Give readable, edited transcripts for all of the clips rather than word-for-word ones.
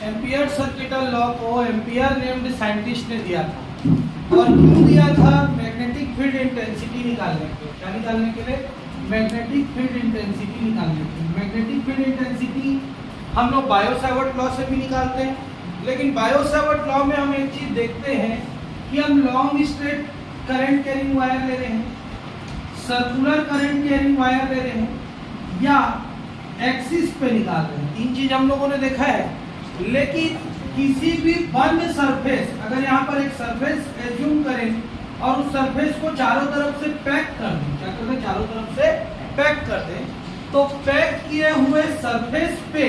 Ampere circuital law को ampere named scientist ने दिया था। और क्यों दिया था? मैग्नेटिक फील्ड इंटेंसिटी निकालने के लिए। क्या निकालने के लिए? मैग्नेटिक फील्ड इंटेंसिटी निकालने के लिए। मैग्नेटिक फील्ड इंटेंसिटी हम लोग बायो-सावर्ट लॉ से भी निकालते हैं, लेकिन बायो-सावर्ट लॉ में हम एक चीज देखते हैं कि हम long straight current carrying wire ले रहे हैं, सर्कुलर करंट कैरिंग वायर ले रहे हैं, या एक्सिस पे निकाल रहे हैं। तीन चीज हम लोगों ने देखा है। लेकिन किसी भी बंद सरफेस, अगर यहाँ पर एक सरफेस एज्यूम करें और उस सरफेस को चारों तरफ से पैक कर दें, क्या कर दें? चारों तरफ से पैक कर दें, तो पैक किए हुए सरफेस पे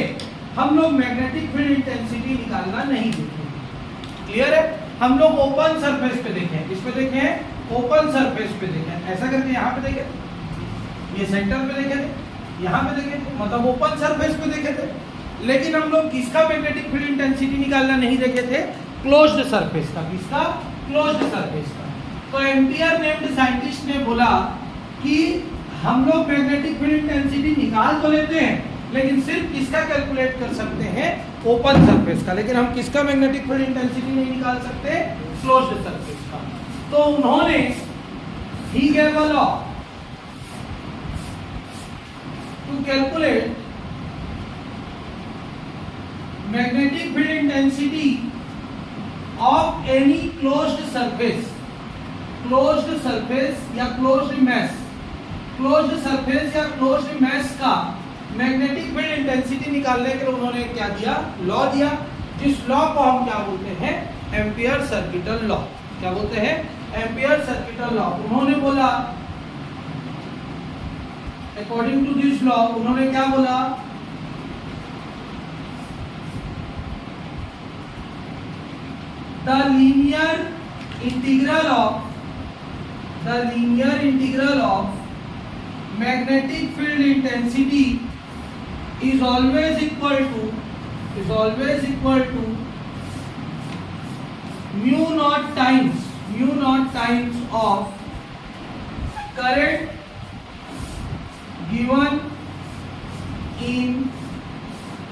हम लोग मैग्नेटिक फील्ड इंटेंसिटी निकालना नहीं देखेंगे। क्लियर है? हम लोग ओपन सरफेस पे देखें। किस पे देखें? ओपन सरफेस पे देखें। ऐसा करके यहाँ पे देखें, ये सेंटर पे देखे थे, यहाँ पे देखे थे, मतलब ओपन सरफेस पे देखे थे। लेकिन हम लोग किसका मैग्नेटिक फील्ड इंटेंसिटी निकालना नहीं देखे थे? क्लोज्ड सरफेस का। किसका? क्लोज्ड सरफेस का। तो एम्पियर नेम्ड साइंटिस्ट ने बोला कि हम लोग मैग्नेटिक फील्ड इंटेंसिटी निकाल तो लेते हैं, लेकिन सिर्फ किसका कैलकुलेट कर सकते हैं? ओपन सरफेस का। लेकिन हम किसका मैग्नेटिक फील्ड इंटेंसिटी नहीं निकाल सकते? क्लोज्ड सरफेस का। तो उन्होंने ही gave a law to calculate magnetic field intensity of any closed surface. Closed surface या क्लोज्ड मैस, क्लोज्ड सरफेस या क्लोज्ड मैस का मैग्नेटिक फील्ड इंटेंसिटी निकालने के लिए उन्होंने क्या दिया? लॉ दिया। जिस लॉ को हम क्या बोलते हैं? Ampere circuital law. क्या बोलते हैं? Ampere circuital law. उन्होंने बोला, अकॉर्डिंग टू दिस लॉ, उन्होंने क्या बोला? The linear integral of magnetic field intensity is always equal to mu naught times of current given in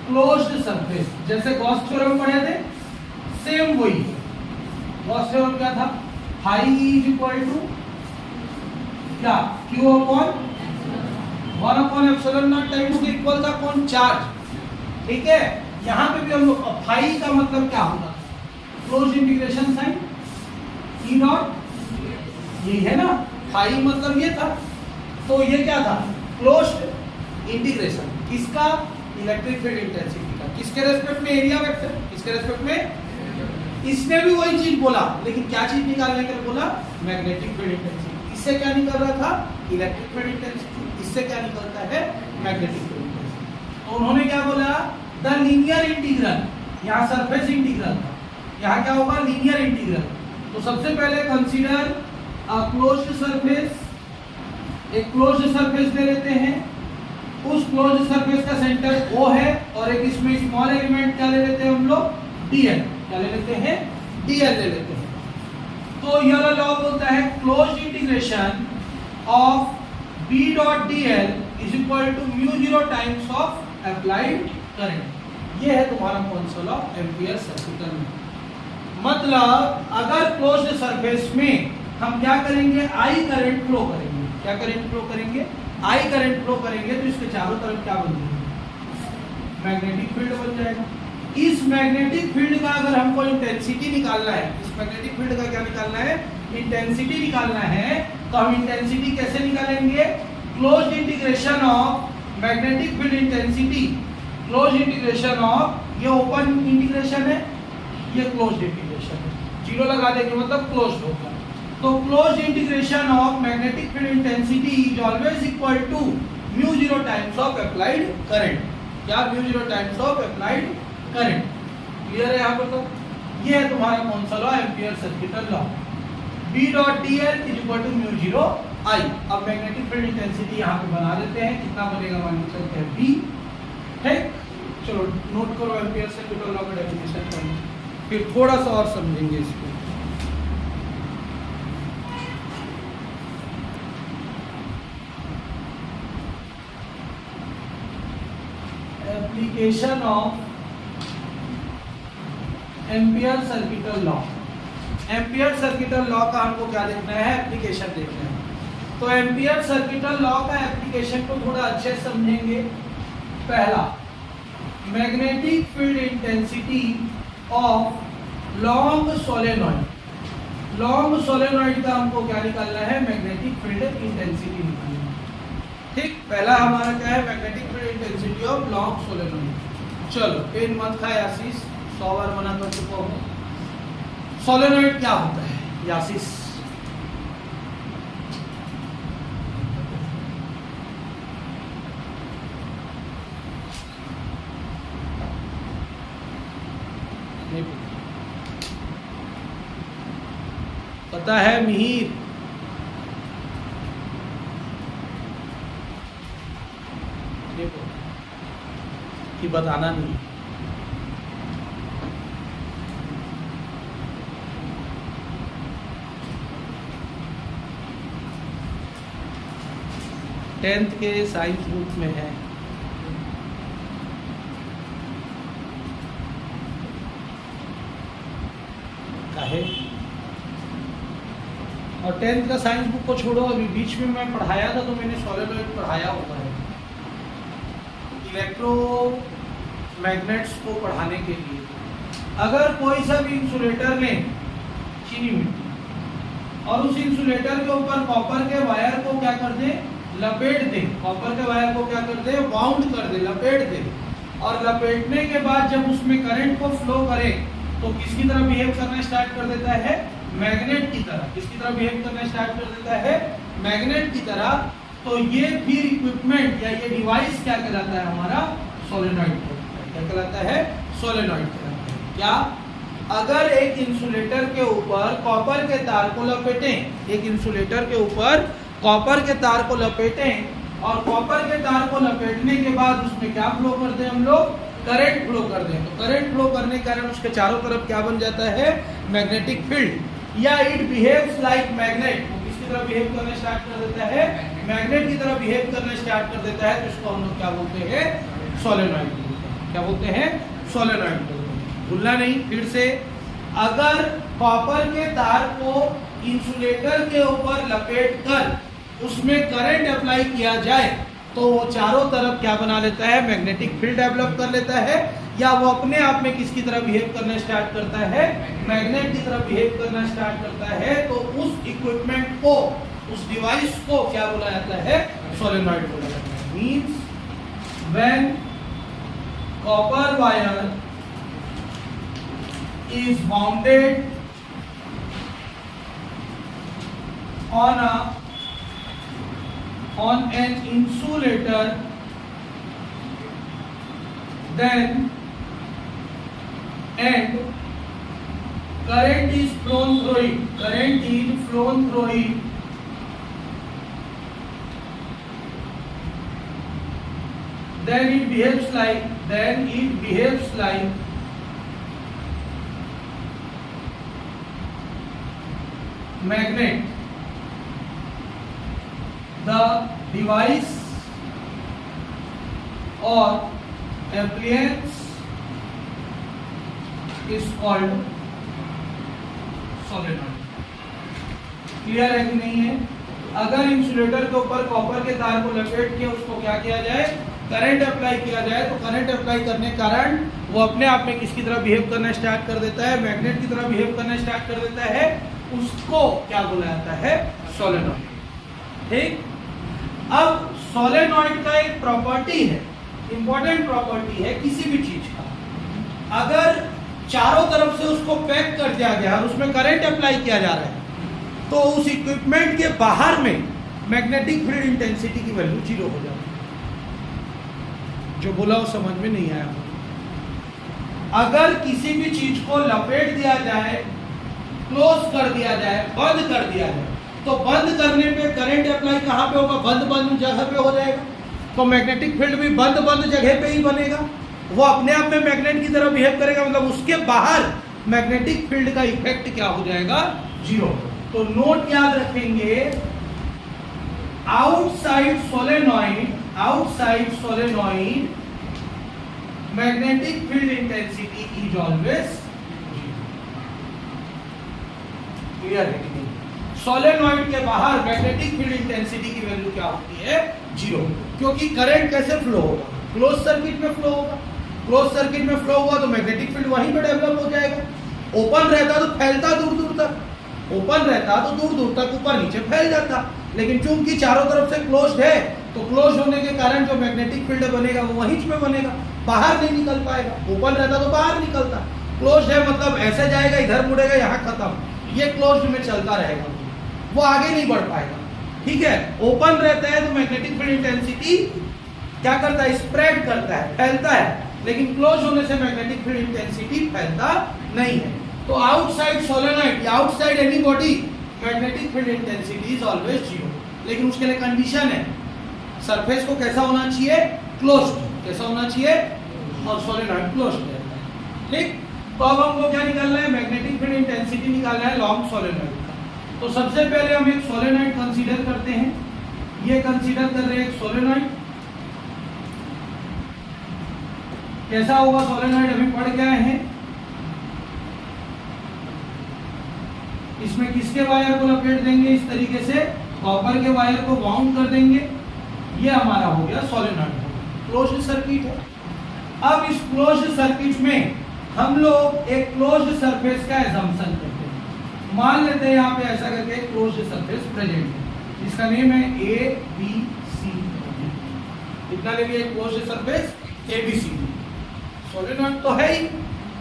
closed surface। जैसे गॉस थ्योरम पढ़े थे, सेम वही। गॉस थ्योरम क्या था? फाई इज इक्वल टू क्या? क्यू अपॉन 1/ε0 टाइम्स के equal था कौन? चार्ज। ठीक है? यहाँ पे भी हम लोग फाई का मतलब क्या होगा? Close integration sign E dot, यही है ना? फाई मतलब ये था। तो ये क्या था? Closed integration. किसका? इलेक्ट्रिक फील्ड इंटेंसिटी का। किसके रेस्पेक्ट में? Area vector. किसके रेस्पेक्ट में? इसने भी वही चीज बोला, लेकिन क्या चीज निकालने के लिए बोला? Magnetic field intensity. इससे क्या निकल रहा था? Electric field intensity. इससे क्या निकलता है? Magnetic field intensity. तो उन्होंने क्या बोला? द लीनियर इंटीग्रल, यहाँ सरफेस इंटीग्रल था, यहाँ क्या होगा? Linear integral. तो सबसे पहले कंसीडर अ क्लोज्ड सरफेस। एक क्लोज्ड सरफेस ले लेते हैं। उस क्लोज्ड सरफेस का सेंटर O है, और एक इसमें स्मॉल एलिमेंट क्या ले लेते हैं हम लोग? dl। क्या ले लेते हैं? dl ले लेते हैं। तो यह लॉ बोलता है closed integration of B dot dl is equal to μ0 times of applied current. ये है तुम्हारा कौन सा लॉ? Ampere circuital law. मतलब अगर क्लोज्ड सरफेस में हम क्या करेंगे? आई करंट फ्लो करेंगे। क्या करंट फ्लो करेंगे? आई करंट फ्लो करेंगे, तो इसके चारों तरफ क्या बन जाएगा? मैग्नेटिक फील्ड बन जाएगा। इस मैग्नेटिक फील्ड का अगर हमको इंटेंसिटी निकालना है, इस मैग्नेटिक फील्ड का क्या निकालना है? इंटेंसिटी निकालना है। तो हम इंटेंसिटी कैसे निकालेंगे? Closed integration of magnetic field intensity, closed integration of, ये ओपन इंटीग्रेशन है, ये क्लोज्ड इंटीग्रेशन है, जीरो लगा देंगे मतलब क्लोज्ड होगा। तो closed integration of magnetic field intensity is always equal to μ0 times of applied current. क्या? μ0 times of applied current. Clear है यहाँ पर? तो ये है तुम्हारा कौन सा लॉ? Ampere circuital law. B dot dl is equal to μ0 I। अब मैग्नेटिक फील्ड इंटेंसिटी यहाँ पे बना देते हैं। कितना बनेगा? मान के चलते हैं B। ठीक, चलो नोट करो एम्पियर सर्किटल लॉ का डेफिनेशन करें, फिर थोड़ा सा और समझेंगे इसको। application of ampere circuital law. Ampere circuital law का हमको क्या देखना है, एप्लीकेशन देखना है। तो एम्पियर सर्किटल लॉ का एप्लीकेशन को थोड़ा अच्छे से समझेंगे। पहला, magnetic field intensity of long solenoid. Long solenoid का हमको क्या निकालना है, मैग्नेटिक फील्ड इंटेंसिटी निकालना है। ठीक, पहला हमारा क्या है, magnetic field intensity of long solenoid. चलो पेन मत खाए आशीष, 100 बार मना कर चुका हूँ। सोलेनॉइड क्या होता है यासिस? पता है मिहिर? देखो कि बताना नहीं। टेंथ के साइंस बुक में है। काहे? और टेंथ का साइंस बुक को छोड़ो, अभी बीच में मैं पढ़ाया था तो मैंने सोलेनॉइड पढ़ाया होता है इलेक्ट्रोमैग्नेट्स को पढ़ाने के लिए। अगर कोई सा भी इंसुलेटर लें, चीनी मिट्टी, और उस इंसुलेटर के ऊपर कॉपर के वायर को क्या कर दे, लपेट दे। कॉपर के वायर को क्या कर दे, वाउंड कर दे, लपेट दे। और लपेटने के बाद जब उसमें करंट को फ्लो करे तो किसकी तरह बिहेव करना स्टार्ट कर देता है, मैग्नेट की तरह। किसकी तरह बिहेव करना स्टार्ट कर देता है, मैग्नेट की तरह। तो ये फिर इक्विपमेंट या ये डिवाइस क्या कहलाता है, हमारा सोलेनॉइड। क्या कहलाता है, सोलेनॉइड कहलाता है। क्या? अगर एक इंसुलेटर के ऊपर कॉपर के तार को लपेटें, एक इंसुलेटर के ऊपर कॉपर के तार को लपेटें, और कॉपर के तार को लपेटने के बाद उसमें क्या फ्लो करते हैं हम लोग, करंट फ्लो करते हैं। तो करंट फ्लो करने के कारण उसके चारों तरफ क्या बन जाता है, मैग्नेटिक फील्ड। या इट बिहेव्स लाइक मैग्नेट। वो किसकी तरह बिहेव करना स्टार्ट कर देता है, मैग्नेट की तरह बिहेव करना स्टार्ट कर देता है। तो इसको हम लोग क्या बोलते हैं, सोलेनॉइड बोलते हैं। क्या बोलते हैं, सोलेनॉइड बोलते हैं। भूलना नहीं फिर से। अगर कॉपर के तार को इंसुलेटर के ऊपर लपेट कर उसमें करंट अप्लाई किया जाए तो वो चारों तरफ क्या बना लेता है, मैग्नेटिक फील्ड डेवलप कर लेता है। या वो अपने आप में किसकी तरह बिहेव करना स्टार्ट करता है, मैग्नेट की तरह बिहेव करना स्टार्ट करता है। तो उस इक्विपमेंट को, उस डिवाइस को क्या बोला जाता है, सोलेनॉइड बोला जाता है। Means when copper wire is bounded on an insulator, then and current is flown through it, then it behaves like magnet. The device or appliance is called solenoid. Clear है कि नहीं है? अगर इंसुलेटर के ऊपर कॉपर के तार को लपेट के उसको क्या किया जाए, करंट अप्लाई किया जाए, तो करंट अप्लाई करने के कारण वो अपने आप में किसकी तरह बिहेव करना स्टार्ट कर देता है, मैग्नेट की तरह बिहेव करना स्टार्ट कर देता है। उसको क्या बोला जाता है, सोलेनॉइड। ठीक। अब सोलेनॉइड का एक प्रॉपर्टी है, इंपॉर्टेंट प्रॉपर्टी है किसी भी चीज का। अगर चारों तरफ से उसको पैक कर दिया गया और उसमें करंट अप्लाई किया जा रहा है तो उस इक्विपमेंट के बाहर में मैग्नेटिक फील्ड इंटेंसिटी की वैल्यू 0 हो जाती है। जो बोला वो समझ में नहीं आया। अगर किसी भी चीज को लपेट दिया जाए, क्लोज कर दिया जाए, बंद कर दिया जाए, तो बंद करने पे करंट अप्लाई कहाँ पे होगा, बंद जगह पे हो जाएगा। तो मैग्नेटिक फील्ड भी बंद जगह पे ही बनेगा। वो अपने आप में मैग्नेट की तरह बिहेव करेगा, मतलब उसके बाहर मैग्नेटिक फील्ड का इफेक्ट क्या हो जाएगा, 0। तो नोट याद रखेंगे, outside solenoid magnetic field intensity is always 0। Clear है कि नहीं? सोलेनॉइड के बाहर मैग्नेटिक फील्ड इंटेंसिटी की वैल्यू क्या होती है? 0, क्योंकि करंट कैसे फ्लो होगा? क्लोज सर्किट में फ्लो होगा। क्लोज सर्किट में फ्लो हुआ तो मैग्नेटिक फील्ड वहीं पे डेवलप हो जाएगा। ओपन रहता तो फैलता दूर दूर तक, ओपन रहता तो दूर दूर तक ऊपर नीचे फैल जाता, लेकिन चूंकि चारों तरफ से क्लोज्ड है तो क्लोज होने के कारण जो मैग्नेटिक फील्ड बनेगा वो वहीं पे बनेगा, बाहर नहीं निकल पाएगा। ओपन रहता तो बाहर निकलता, क्लोज्ड है मतलब ऐसे जाएगा, इधर मुड़ेगा, यहाँ खत्म, ये क्लोज्ड में चलता रहेगा, वो आगे नहीं बढ़ पाएगा। ठीक है, ओपन रहता है तो मैग्नेटिक फील्ड इंटेंसिटी क्या करता है? स्प्रेड करता है, फैलता है, लेकिन क्लोज होने से मैग्नेटिक फील्ड इंटेंसिटी फैलता नहीं है। तो आउटसाइड सोलेनॉइड या outside any body magnetic field intensity is always 0, लेकिन उसके लिए कंडीशन है, सरफेस को कैसा होना चाहिए? क्लोज्ड। कैसा होना चाहिए? और सोलेनॉइड क्लोज्ड है। ठीक, तो अब हमको क्या निकालना है? मैग्नेटिक फील्ड इंटेंसिटी निकालना है लॉन्ग सोलेनॉइड का। तो सबसे पहले हम एक सोलेनॉइड कंसीडर करते हैं। ये कंसीडर कर रहे हैं एक सोलेनॉइड। कैसा होगा सोलेनॉइड? अभी पढ़ के आए हैं। इसमें किसके वायर को लपेट देंगे? इस तरीके से कॉपर के वायर को वाउंड कर देंगे। ये हमारा हो गया सोलेनॉइड, क्लोज्ड सर्किट है। अब इस क्लोज्ड सर्किट में हम लोग एक क्लोज्ड सरफेस का एजम्पशन करते हैं। मान लेते हैं यहाँ पे ऐसा करके क्लोज्ड सरफेस प्रेजेंट है, इसका नेम है ए बी सी। कितना ले लिया? Closed surface A B C. Solenoid तो है ही,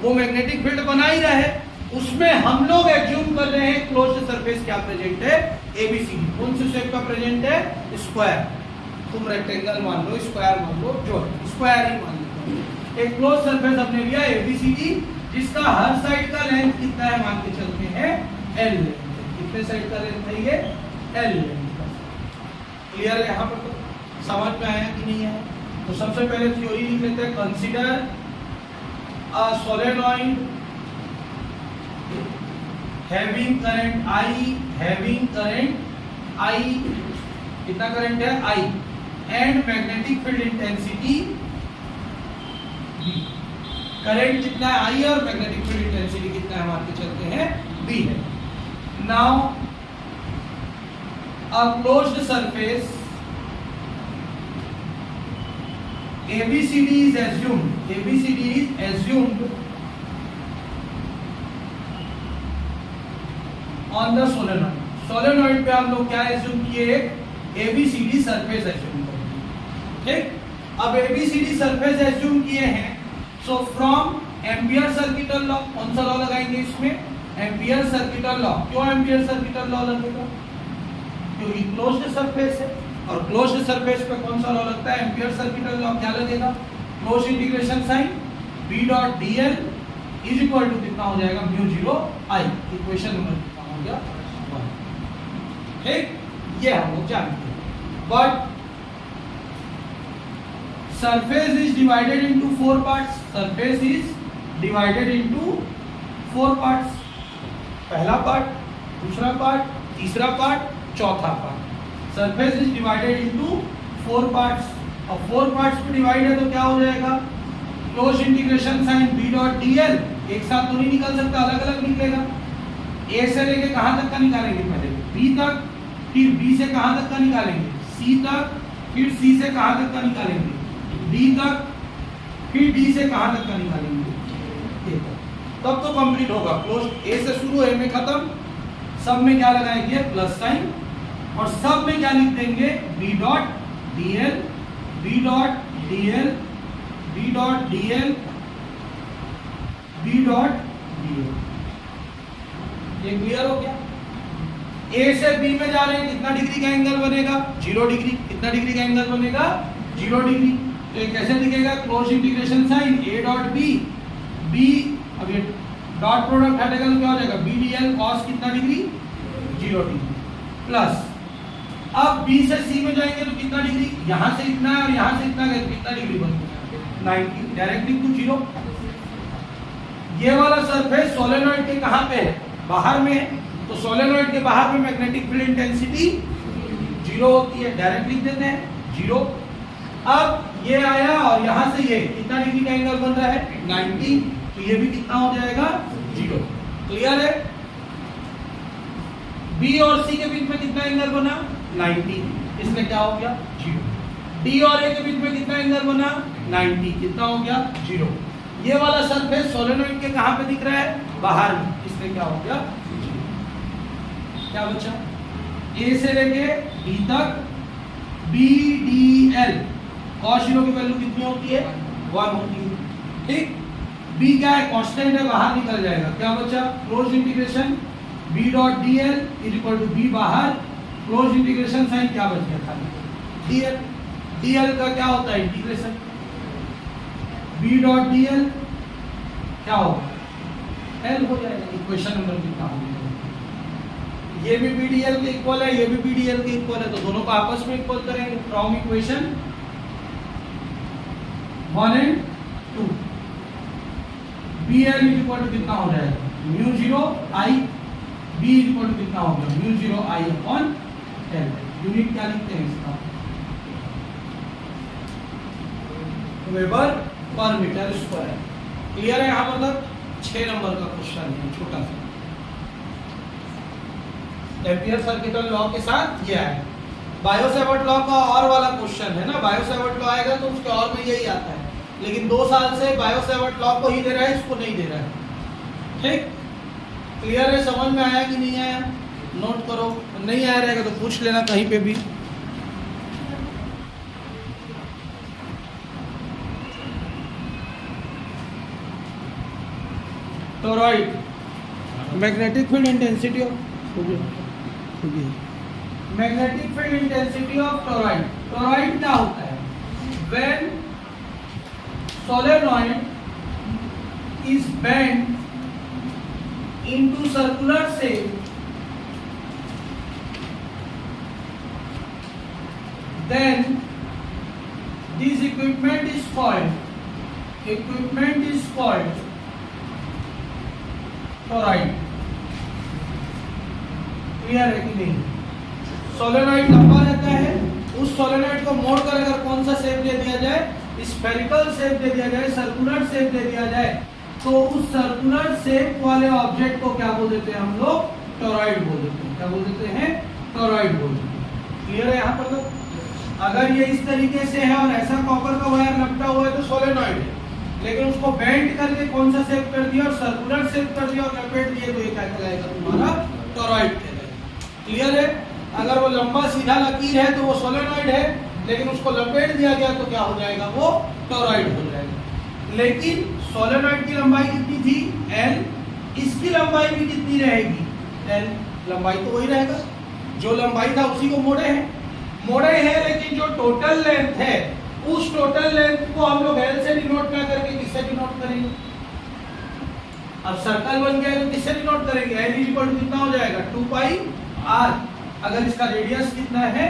वो मैग्नेटिक फील्ड बना ही रहा है, उसमें हम लोग एज्यूम कर रहे हैं क्लोज्ड सरफेस क्या प्रेजेंट है? एबीसीडी। कौन से शेप का प्रेजेंट है? स्क्वायर। तुम रेक्टेंगल मान लो, स्क्वायर मान लो, जो स्क्वायर ही मान लो। एक क्लोज सरफेस हमने लिया एबीसीडी, जिसका हर साइड का लेंथ कितना है? मान के चलते हैं एल लेंथ। कितने साइड का लेंथ है ये? L length. क्लियर है? यहाँ पर तो समझ में आया कि नहीं आया? तो सबसे पहले थ्योरी लिख लेते हैं। Consider a solenoid having current I, कितना करंट है? I, and magnetic field intensity B। Current कितना है? I और मैग्नेटिक फील्ड इंटेंसिटी कितना है? मान के चलते हैं B है। Now a closed surface ABCD is assumed on the solenoid। Solenoid पे हम लोग क्या एज्यूम किए? ABCD सरफेस एज्यूम किए। ठीक, अब ABCD सरफेस एज्यूम किए हैं, so from ampere circuital law, कौन सा लॉ लगाएंगे इसमें? Ampere circuital law. क्यों एम्पियर सर्किटल लॉ लगेगा? क्योंकि क्लोज्ड सरफेस है, और क्लोज्ड सरफेस पे कौन सा लॉ लगता है? Ampere circuital law. क्या लगेगा? Close integration sign B dot dl is equal to कितना हो जाएगा? Mu 0 I। इक्वेशन नंबर कितना हो गया? 1। ठीक, ये हम लोग जानते हैं। But surface is divided into 4 parts. Surface is divided into 4 parts. पहला पार्ट, दूसरा पार्ट, तीसरा पार्ट, चौथा part. Surface is divided into 4 parts. और 4 पार्ट्स में डिवाइड है तो क्या हो जाएगा? Close integration sign B dot dl एक साथ तो नहीं निकल सकता, अलग अलग निकलेगा। A से लेके कहां तक का निकालेंगे? पहले B तक, फिर B से कहां तक का निकालेंगे? C तक, फिर C से कहां तक का निकालेंगे? D तक, फिर D से कहां तक का निकालेंगे? A तक। तब तो कंप्लीट होगा। क्लोज A से शुरू, A में खत्म। सब में क्या लगाएंगे? Plus sign. और सब में क्या लिख देंगे? B dot dl, B dot dl, B dot dl, B dot dl। ये क्लियर हो गया? A से B में जा रहे हैं, कितना डिग्री का एंगल बनेगा? 0 डिग्री। कितना डिग्री का एंगल बनेगा? 0 डिग्री। तो ये कैसे दिखेगा? Close integration sign A dot B, B, अब ये डॉट प्रोडक्ट हटेगा तो क्या हो जाएगा? B dl cos कितना डिग्री? 0 डिग्री। प्लस अब B से C में जाएंगे तो कितना डिग्री? यहां से इतना है और यहां से इतना गया, कितना डिग्री बन गया? 90। Directly to 0। ये वाला सरफेस सोलेनॉइड के कहां पे है? बाहर में है। तो सोलेनॉइड के बाहर में मैग्नेटिक फील्ड इंटेंसिटी 0 होती है। डायरेक्ट लिख देते हैं 0। अब ये आया और यहां से ये कितना डिग्री का एंगल बन रहा है? 90। तो ये भी कितना हो जाएगा? 0। क्लियर है? बी और सी के बीच में कितना एंगल बना 90, इसमें क्या हो गया 0। डी और ए के बीच में कितना एंगल बना 90, कितना हो गया 0। ये वाला सरफेस सोलेनोइड के कहां पे दिख रहा है बाहर में, इसमें क्या हो गया 0। क्या बचा ए से लेके डी तक बी डी एल cos 0 की वैल्यू कितनी होती है 1 होती है, ठीक। बी क्या है कांस्टेंट है, बाहर निकल जाएगा। क्या बचा close integration B dot D L is equal to B बाहर, क्लोज इंटीग्रेशन साइन क्या बच गया खाली डी एल। डी एल का क्या होता है integration, B dot D L क्या होगा एल हो जाएगा। इक्वेशन नंबर कितना हो गया, ये भी बी डी एल के इक्वल है, ये भी बी डी एल के इक्वल है, तो दोनों को आपस में इक्वल करेंगे from equation 1 and 2। B L is equal to कितना हो जाएगा mu 0 I, B is equal to कितना हो गया mu 0 I upon L. Unit क्या लिखते हैं इसका वेबर पर मीटर स्क्वायर। क्लियर है यहाँ मतलब 6 नंबर का क्वेश्चन है छोटा सा, एम्पियर सर्किटल लॉ के साथ ये है। बायो-सैवर्ट लॉ का और वाला क्वेश्चन है ना, बायो-सैवर्ट लॉ आएगा तो उसके और में यही आता है, लेकिन 2 साल से बायो-सैवर्ट लॉ को ही दे रहा है, इसको नहीं दे रहा है, ठीक। क्लियर है, समझ में आया कि नहीं आया, नोट करो, नहीं आया रहेगा तो पूछ लेना कहीं पे भी। Toroid magnetic field intensity of magnetic field intensity of toroid. Toroid क्या होता है when solenoid is bend into circular shape then this equipment is called toroid. Clear है कि नहीं, सोलेनॉइड लंबा रहता है, उस सोलेनॉइड को मोड़कर अगर कौन सा शेप दे दिया जाए, स्फेरिकल शेप दे दिया जाए, सर्कुलर शेप दे दिया जाए, तो उस सर्कुलर शेप वाले ऑब्जेक्ट को क्या बोल देते हैं हम लोग टोरॉइड बोल देते हैं। क्या बोल देते हैं टोरॉइड बोल देते हैं। क्लियर है यहाँ पर, तो अगर ये इस तरीके से है और ऐसा कॉपर का वायर लपटा हुआ है तो सोलेनॉइड है, लेकिन उसको बेंड करके कौन सा शेप कर दिया और सर्कुलर शेप कर दिया और लपेट दिए तो ये क्या कहलाएगा तुम्हारा टोरॉइड कहलाएगा। क्लियर है, अगर वो लंबा सीधा लकीर है तो वो सोलेनॉइड है, लेकिन उसको लपेट दिया गया तो क्या हो जाएगा वो टोरॉइड हो जाएगा। लेकिन सोलेनॉइड की लंबाई कितनी थी L, इसकी लंबाई भी कितनी रहेगी L, लंबाई तो वही रहेगा, जो लंबाई था उसी को मोड़े हैं, लेकिन जो टोटल लेंथ है उस टोटल लेंथ को हम लोग L से डिनोट ना करके किससे डिनोट करेंगे। अब सर्कल बन गया तो किससे डिनोट करेंगे, L इक्वल टू कितना हो जाएगा 2 पाई r। अगर इसका रेडियस कितना है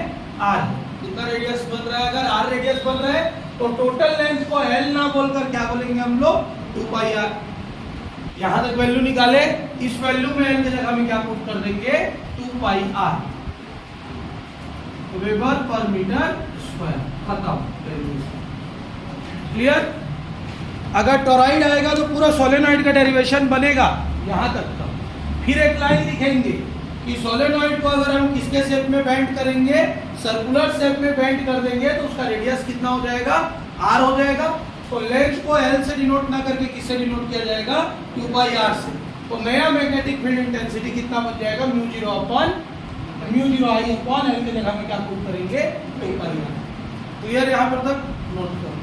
r, कितना रेडियस बन रहा है, अगर r रेडियस बन रहा है तो टोटल लेंथ को L ना बोलकर क्या बोलेंगे हम लोग 2 पाई r। यहां तक वैल्यू निकाले, इस वैल्यू में L की जगह में क्या पुट कर देंगे 2 पाई r वेबर पर मीटर स्क्वायर, खत्म। क्लियर, अगर टोरॉइड आएगा तो पूरा सोलेनॉइड का डेरिवेशन बनेगा यहां तक का। फिर एक लाइन लिखेंगे कि सोलेनॉइड को अगर हम किसके शेप में बेंड करेंगे, सर्कुलर शेप में बेंड कर देंगे तो उसका रेडियस कितना हो जाएगा r हो जाएगा। तो लेंथ को L से डिनोट ना करके किससे डिनोट किया जाएगा 2 पाई r से। तो नया मैग्नेटिक फील्ड इंटेंसिटी कितना बन जाएगा म्यू 0 आई अपॉन L की जगह में क्या पुट करेंगे 2 पाई r। क्लियर, यहाँ पर तक नोट करो।